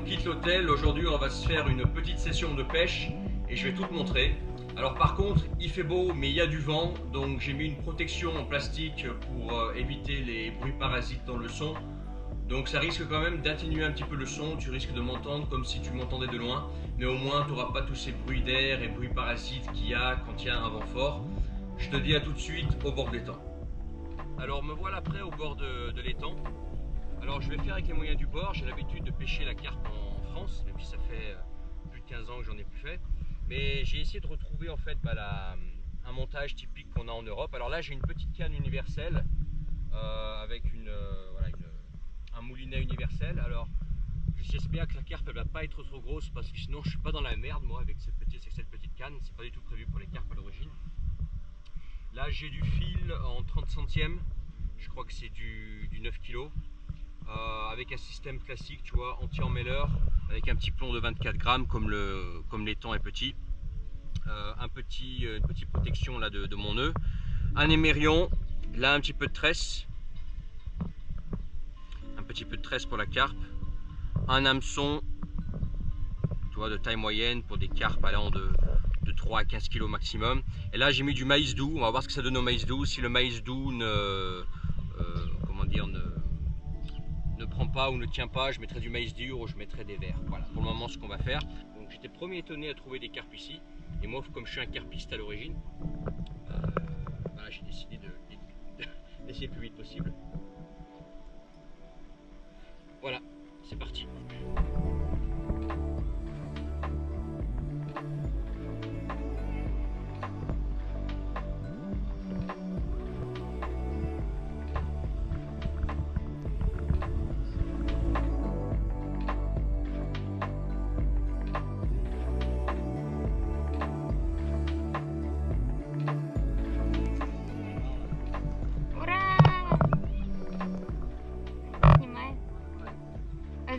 on quitte l'hôtel. Aujourd'hui, on va se faire une petite session de pêche et je vais tout te montrer. Alors par contre, il fait beau, mais il y a du vent, donc j'ai mis une protection en plastique pour éviter les bruits parasites dans le son. Donc ça risque quand même d'atténuer un petit peu le son, tu risques de m'entendre comme si tu m'entendais de loin, mais au moins tu n'auras pas tous ces bruits d'air et bruits parasites qu'il y a quand il y a un vent fort. Je te dis à tout de suite au bord de l'étang. Alors me voilà prêt au bord de l'étang. Alors je vais faire avec les moyens du bord. J'ai l'habitude de pêcher la carpe en France, même si ça fait plus de 15 ans que j'en ai plus fait. Mais j'ai essayé de retrouver en fait un montage typique qu'on a en Europe. Alors là j'ai une petite canne universelle avec un moulinet universel. Alors j'espère que la carpe elle va pas être trop grosse parce que sinon je suis pas dans la merde moi avec cette petite canne. C'est pas du tout prévu pour les carpes à l'origine. Là j'ai du fil en 30 centièmes. Je crois que c'est du 9 kg. Avec un système classique, tu vois, anti-emmêleur, avec un petit plomb de 24 grammes comme l'étang est petit. Une petite protection là de mon nœud. Un émerion, là un petit peu de tresse. Un petit peu de tresse pour la carpe. Un hameçon, tu vois, de taille moyenne pour des carpes allant de 3 à 15 kg maximum. Et là j'ai mis du maïs doux, on va voir ce que ça donne au maïs doux. Si le maïs doux ne prend pas ou ne tient pas, je mettrai du maïs dur ou je mettrai des verres. Voilà, pour le moment ce qu'on va faire. Donc j'étais premier étonné à trouver des carpes ici. Et moi, comme je suis un carpiste à l'origine, voilà, j'ai décidé d'essayer le plus vite possible. Voilà, c'est parti.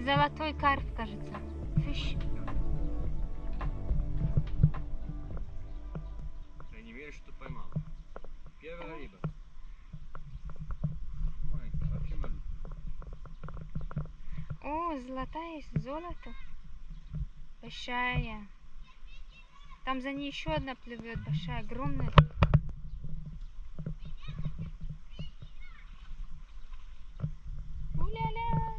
Золотой карп, кажется. Фиш. Я не верю, что ты поймал. Первая рыба. Вообще маленькая. О, золотая, золото. Большая. Там за ней еще одна плывет, большая, огромная. У-ля-ля.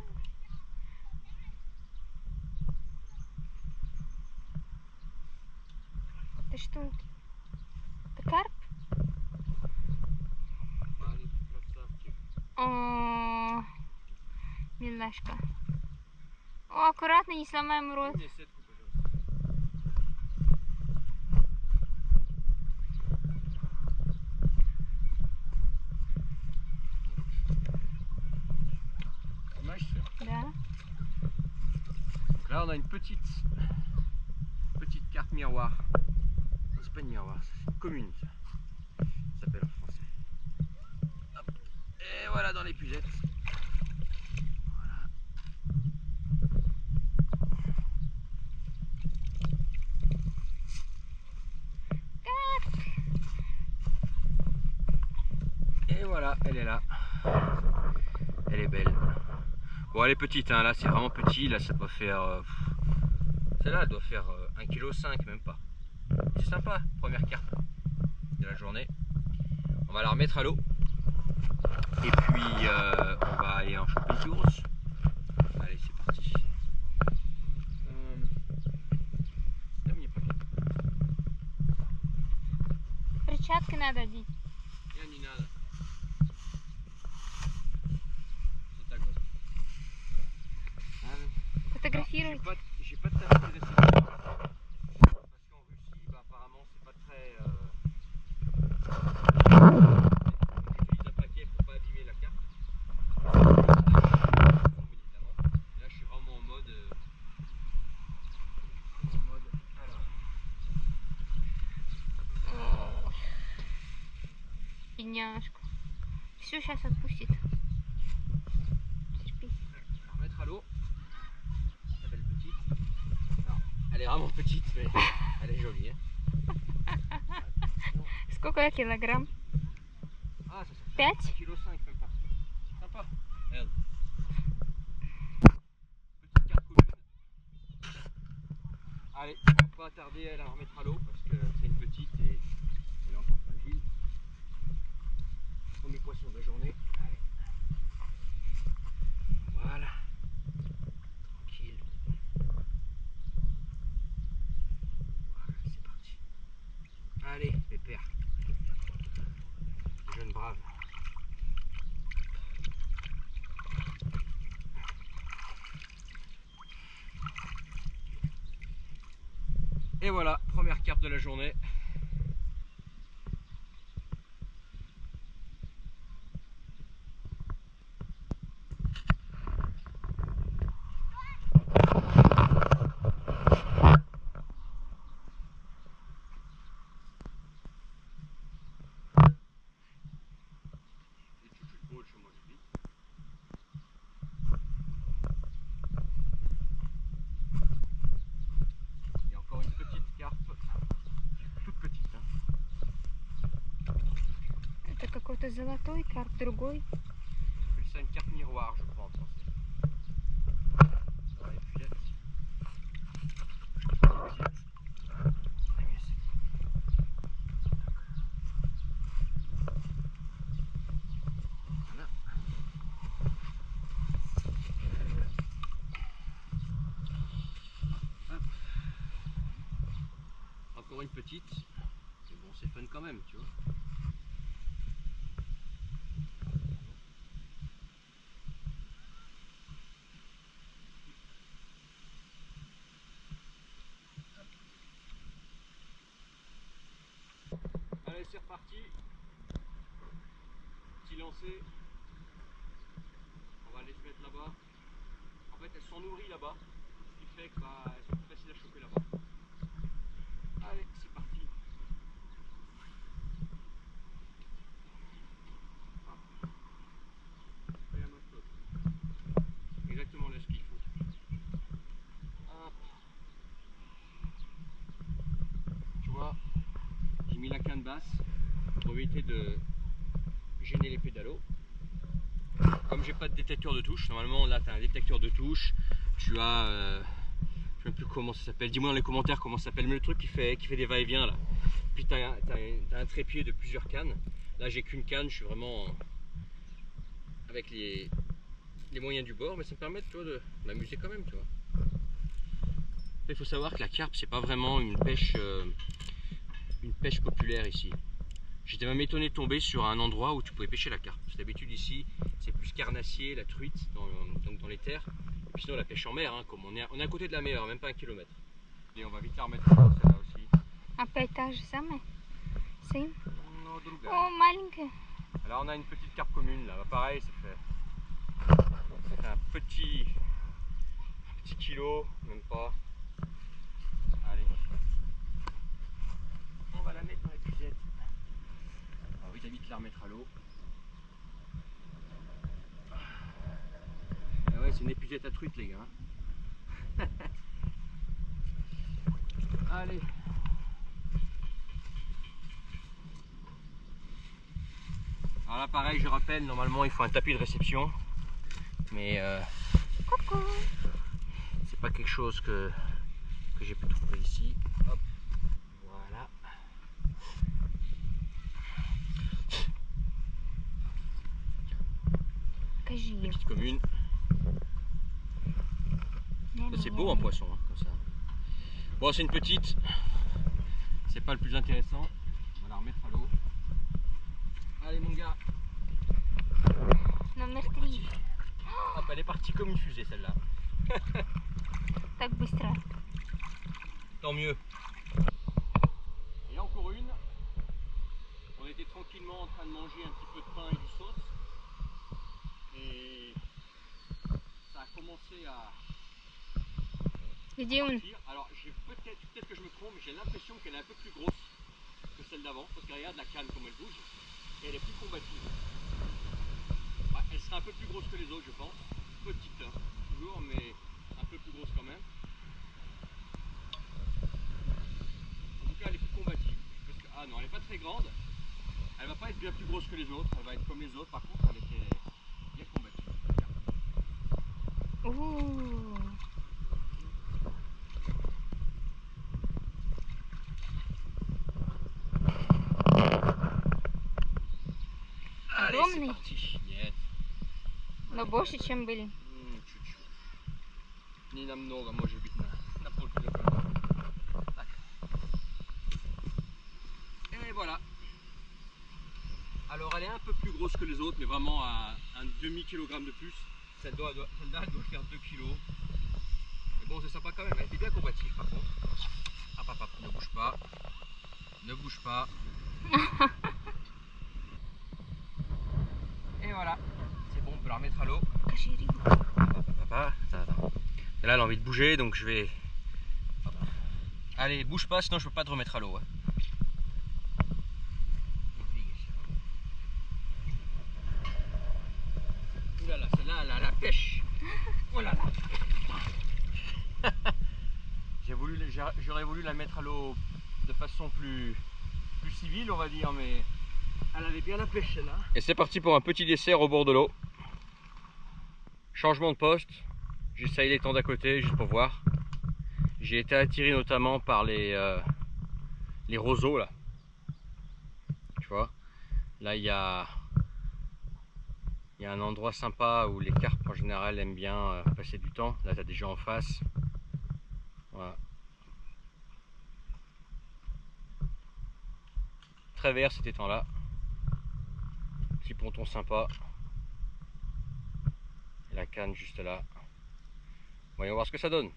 Ты что? Это карп? Маленький красавчик. О, милашка. О, аккуратно, не сломаем рот. Мне сетку, пожалуйста. Да. Donc là on a une petite carpe miroir. C'est pas une miroir, c'est une commune ça. Ça s'appelle en français. Hop. Et voilà dans l'épuisette. Voilà. Et voilà, elle est là. Elle est belle. Bon, elle est petite, hein. Là c'est vraiment petit, là ça doit faire... Celle-là elle doit faire 1,5 kg, même pas. C'est sympa, première carpe de la journée. On va la remettre à l'eau. Et puis on va aller en choper une plus grosse. Allez, c'est parti. Перчатки надо одеть. Я не надо. Вот так вот. Фотографировать. J'ai pas de tablier de réception. Parce qu'en Russie, bah, apparemment, c'est pas très. Donc j'utilise un paquet pour pas abîmer la carte. Évidemment. Là, je suis vraiment en mode. Alors. Бедняжка. Все, сейчас отпустит. Терпи. On va remettre à l'eau. La belle petite. Non, elle est vraiment petite, mais elle est jolie. Hein. Сколько килограмм? Ah, ça 5 1,5 kg même pas. Sympa. Regarde. Petite carte commune. Allez, on va pas tarder à la remettre à l'eau parce que c'est une petite et elle est encore fragile. Premier poisson de la journée. Allez. Voilà. Tranquille. Voilà, c'est parti. Allez, pépère. Jeune brave. Et voilà, première carpe de la journée. Et encore une petite carpe. Toute petite. Hein. Это какой-то золотой карп, другой. C'est ça une carpe miroir, je crois en français. Dans les pilettes. Voilà. Hop. Encore une petite. Mais bon, c'est fun quand même, tu vois. Allez, c'est reparti. Petit lancer. On va aller se mettre là-bas. En fait, elles sont nourries là-bas. Ce qui fait que elles sont plus faciles à choper là-bas. Allez, c'est parti. Et la main flotte. Exactement là ce qu'il faut. Hop. Tu vois, j'ai mis la canne basse pour éviter de gêner les pédalos. Comme j'ai pas de détecteur de touche, normalement là tu as un détecteur de touche, tu as, je sais même plus comment ça s'appelle, dis-moi dans les commentaires comment ça s'appelle, mais le truc qui fait des va-et-vient là. Puis tu as, un trépied de plusieurs cannes. Là j'ai qu'une canne, je suis vraiment avec les moyens du bord, mais ça me permet, tu vois, de m'amuser quand même, tu vois. Il faut savoir que la carpe c'est pas vraiment une pêche populaire ici. J'étais même étonné de tomber sur un endroit où tu pouvais pêcher la carpe. D'habitude ici, c'est plus carnassier, la truite, donc dans les terres. Et puis sinon la pêche en mer, hein, comme on est à côté de la mer, même pas 1 kilomètre. Et on va vite la remettre celle-là aussi. Опять та же самая? Сын? Non, druga. О, маленькая. Alors on a une petite carpe commune là, pareil, ça fait un petit kilo, même pas. Allez. On va la mettre dans l'épuisette. On va vite la remettre à l'eau. Ah ouais, c'est une épuisette à truite les gars. Allez. Alors là pareil, je rappelle, normalement il faut un tapis de réception. Mais Coucou. c'est pas quelque chose que j'ai pu trouver ici. Hop. Voilà. Покажи. Petite commune. Ça c'est beau un poisson, hein, comme ça. Bon, c'est une petite. C'est pas le plus intéressant. On va la remettre à l'eau. Allez mon gars. Номер 3. Hop, elle est partie comme une fusée celle-là. Так быстро. Tant mieux. Et encore une. On était tranquillement en train de manger un petit peu de pain et du sauce. Et ça a commencé à Где он? partir. Alors peut-être que je me trompe, mais j'ai l'impression qu'elle est un peu plus grosse que celle d'avant. Parce que regarde la canne comme elle bouge. Et elle est plus combative. Ouais, elle sera un peu plus grosse que les autres je pense. Petite hein, toujours, mais un peu plus grosse quand même. En tout cas elle est plus combative. Parce que, ah non, elle n'est pas très grande. Elle va pas être bien plus grosse que les autres. Elle va être comme les autres. Par contre elle était bien combative. Ouh. огромный, parti. Нет. но больше, чем были. Чуть-чуть. Не намного, может быть, на полкилограмма. Так. Et voilà. Alors elle est un peu plus grosse que les autres, mais vraiment à un demi-kilogramme de plus. Celle-là, elle doit faire 2 kilos. Mais bon, c'est sympa quand même, elle était bien combative par contre. Hop, ne bouge pas. Ne bouge pas. Et voilà. C'est bon, on peut la remettre à l'eau. Attends. Et là, elle a envie de bouger, donc je vais... Hop. Allez, bouge pas, sinon je peux pas te remettre à l'eau. Hein. Oulala, celle-là, elle a la pêche. Oh là là. J'aurais voulu la mettre à l'eau de façon plus civile, on va dire, mais elle avait bien la pêche, celle-là. Et c'est parti pour un petit dessert au bord de l'eau. Changement de poste. J'essaye les temps d'à côté, juste pour voir. J'ai été attiré notamment par les roseaux, là. Tu vois, là, il y a un endroit sympa où les carpes en général aiment bien passer du temps. Là, tu as des gens en face. Voilà. Très vert cet étang-là. Petit ponton sympa. Et la canne juste là. Voyons voir ce que ça donne.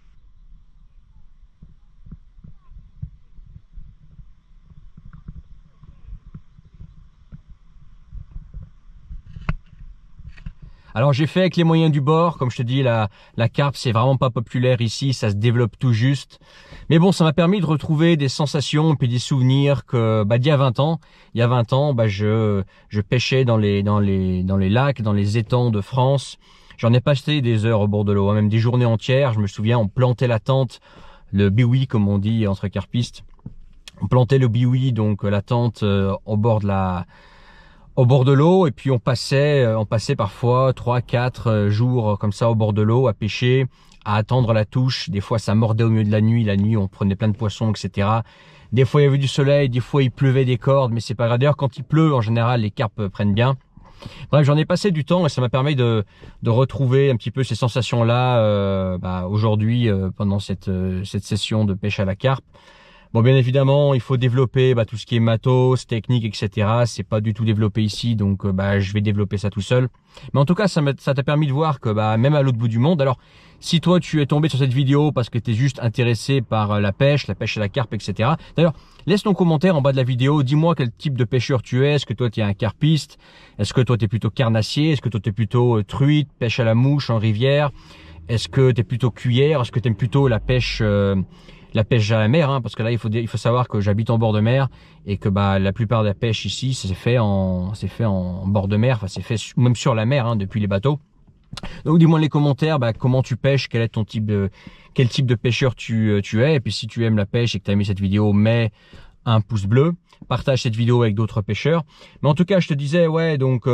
Alors j'ai fait avec les moyens du bord, comme je te dis, la carpe c'est vraiment pas populaire ici, ça se développe tout juste. Mais bon, ça m'a permis de retrouver des sensations et puis des souvenirs que d'il y a 20 ans. Il y a 20 ans, je pêchais dans les lacs, dans les étangs de France. J'en ai passé des heures au bord de l'eau, même des journées entières. Je me souviens, on plantait la tente, le biwi comme on dit entre carpistes. On plantait le biwi, donc la tente au bord de l'eau, et puis on passait parfois 3-4 jours comme ça au bord de l'eau à pêcher, à attendre la touche. Des fois ça mordait au milieu de la nuit on prenait plein de poissons, etc. Des fois il y avait du soleil, des fois il pleuvait des cordes, mais c'est pas grave. D'ailleurs quand il pleut en général les carpes prennent bien. Bref, j'en ai passé du temps et ça m'a permis de retrouver un petit peu ces sensations là aujourd'hui pendant cette session de pêche à la carpe. Bon, bien évidemment, il faut développer tout ce qui est matos, technique, etc. C'est pas du tout développé ici, donc je vais développer ça tout seul. Mais en tout cas, ça t'a permis de voir que même à l'autre bout du monde. Alors, si toi tu es tombé sur cette vidéo parce que tu es juste intéressé par la pêche à la carpe, etc. D'ailleurs, laisse ton commentaire en bas de la vidéo. Dis-moi quel type de pêcheur tu es. Est-ce que toi tu es un carpiste? Est-ce que toi tu es plutôt carnassier? Est-ce que toi tu es plutôt truite, pêche à la mouche en rivière? Est-ce que tu es plutôt cuillère? Est-ce que tu aimes plutôt la pêche à la mer, parce que là il faut savoir que j'habite en bord de mer et que la plupart de la pêche ici c'est fait en bord de mer, c'est fait même sur la mer depuis les bateaux. Donc dis-moi dans les commentaires comment tu pêches, quel type de pêcheur tu es, et puis si tu aimes la pêche et que tu as aimé cette vidéo, mets un pouce bleu, partage cette vidéo avec d'autres pêcheurs. Mais en tout cas je te disais donc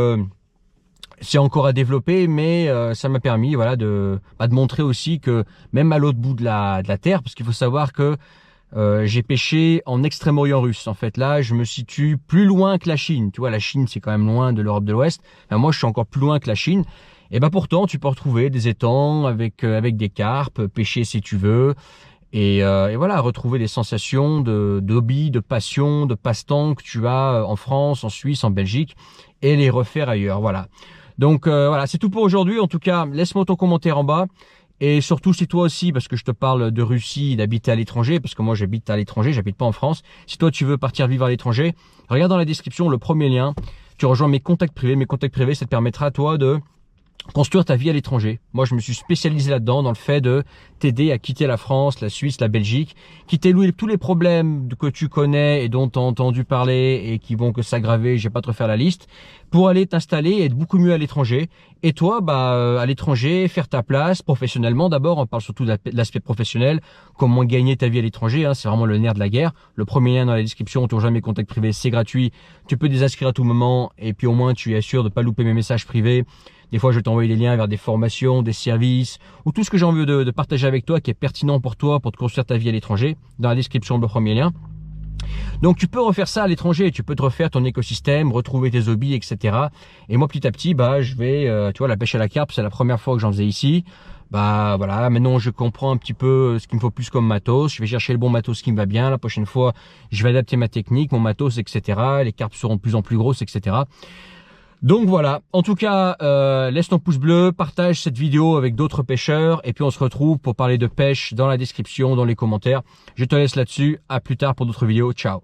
c'est encore à développer, mais ça m'a permis de montrer aussi que même à l'autre bout de la terre, parce qu'il faut savoir que j'ai pêché en Extrême-Orient russe. En fait, là, je me situe plus loin que la Chine. Tu vois, la Chine, c'est quand même loin de l'Europe de l'Ouest. Moi, je suis encore plus loin que la Chine. Et pourtant, tu peux retrouver des étangs avec des carpes, pêcher si tu veux. Et voilà, retrouver des sensations d'hobby, de passion, de passe-temps que tu as en France, en Suisse, en Belgique, et les refaire ailleurs. Voilà. Donc voilà, c'est tout pour aujourd'hui. En tout cas, laisse-moi ton commentaire en bas. Et surtout, si toi aussi, parce que je te parle de Russie, d'habiter à l'étranger, parce que moi j'habite à l'étranger, j'habite pas en France. Si toi tu veux partir vivre à l'étranger, regarde dans la description le premier lien. Tu rejoins mes contacts privés. Mes contacts privés, ça te permettra à toi de construire ta vie à l'étranger. Moi, je me suis spécialisé là-dedans, dans le fait de t'aider à quitter la France, la Suisse, la Belgique, quitter tous les problèmes que tu connais et dont tu as entendu parler et qui vont que s'aggraver, je vais pas te refaire la liste, pour aller t'installer et être beaucoup mieux à l'étranger. Et toi, à l'étranger, faire ta place professionnellement. D'abord, on parle surtout de l'aspect professionnel, comment gagner ta vie à l'étranger, c'est vraiment le nerf de la guerre. Le premier lien dans la description, tu rejoins mes contacts privés, c'est gratuit. Tu peux désinscrire à tout moment et puis au moins tu es sûr de pas louper mes messages privés. Des fois, je vais t'envoyer des liens vers des formations, des services ou tout ce que j'ai envie de partager avec toi qui est pertinent pour toi pour te construire ta vie à l'étranger. Dans la description, le premier lien. Donc tu peux refaire ça à l'étranger, tu peux te refaire ton écosystème, retrouver tes hobbies, etc. Et moi petit à petit, bah je vais, tu vois, la pêche à la carpe, c'est la première fois que j'en faisais ici. Bah voilà, maintenant je comprends un petit peu ce qu'il me faut plus comme matos. Je vais chercher le bon matos qui me va bien. La prochaine fois, je vais adapter ma technique, mon matos, etc. Les carpes seront de plus en plus grosses, etc. Donc voilà, en tout cas, laisse ton pouce bleu, partage cette vidéo avec d'autres pêcheurs et puis on se retrouve pour parler de pêche dans la description, dans les commentaires. Je te laisse là-dessus, à plus tard pour d'autres vidéos, ciao.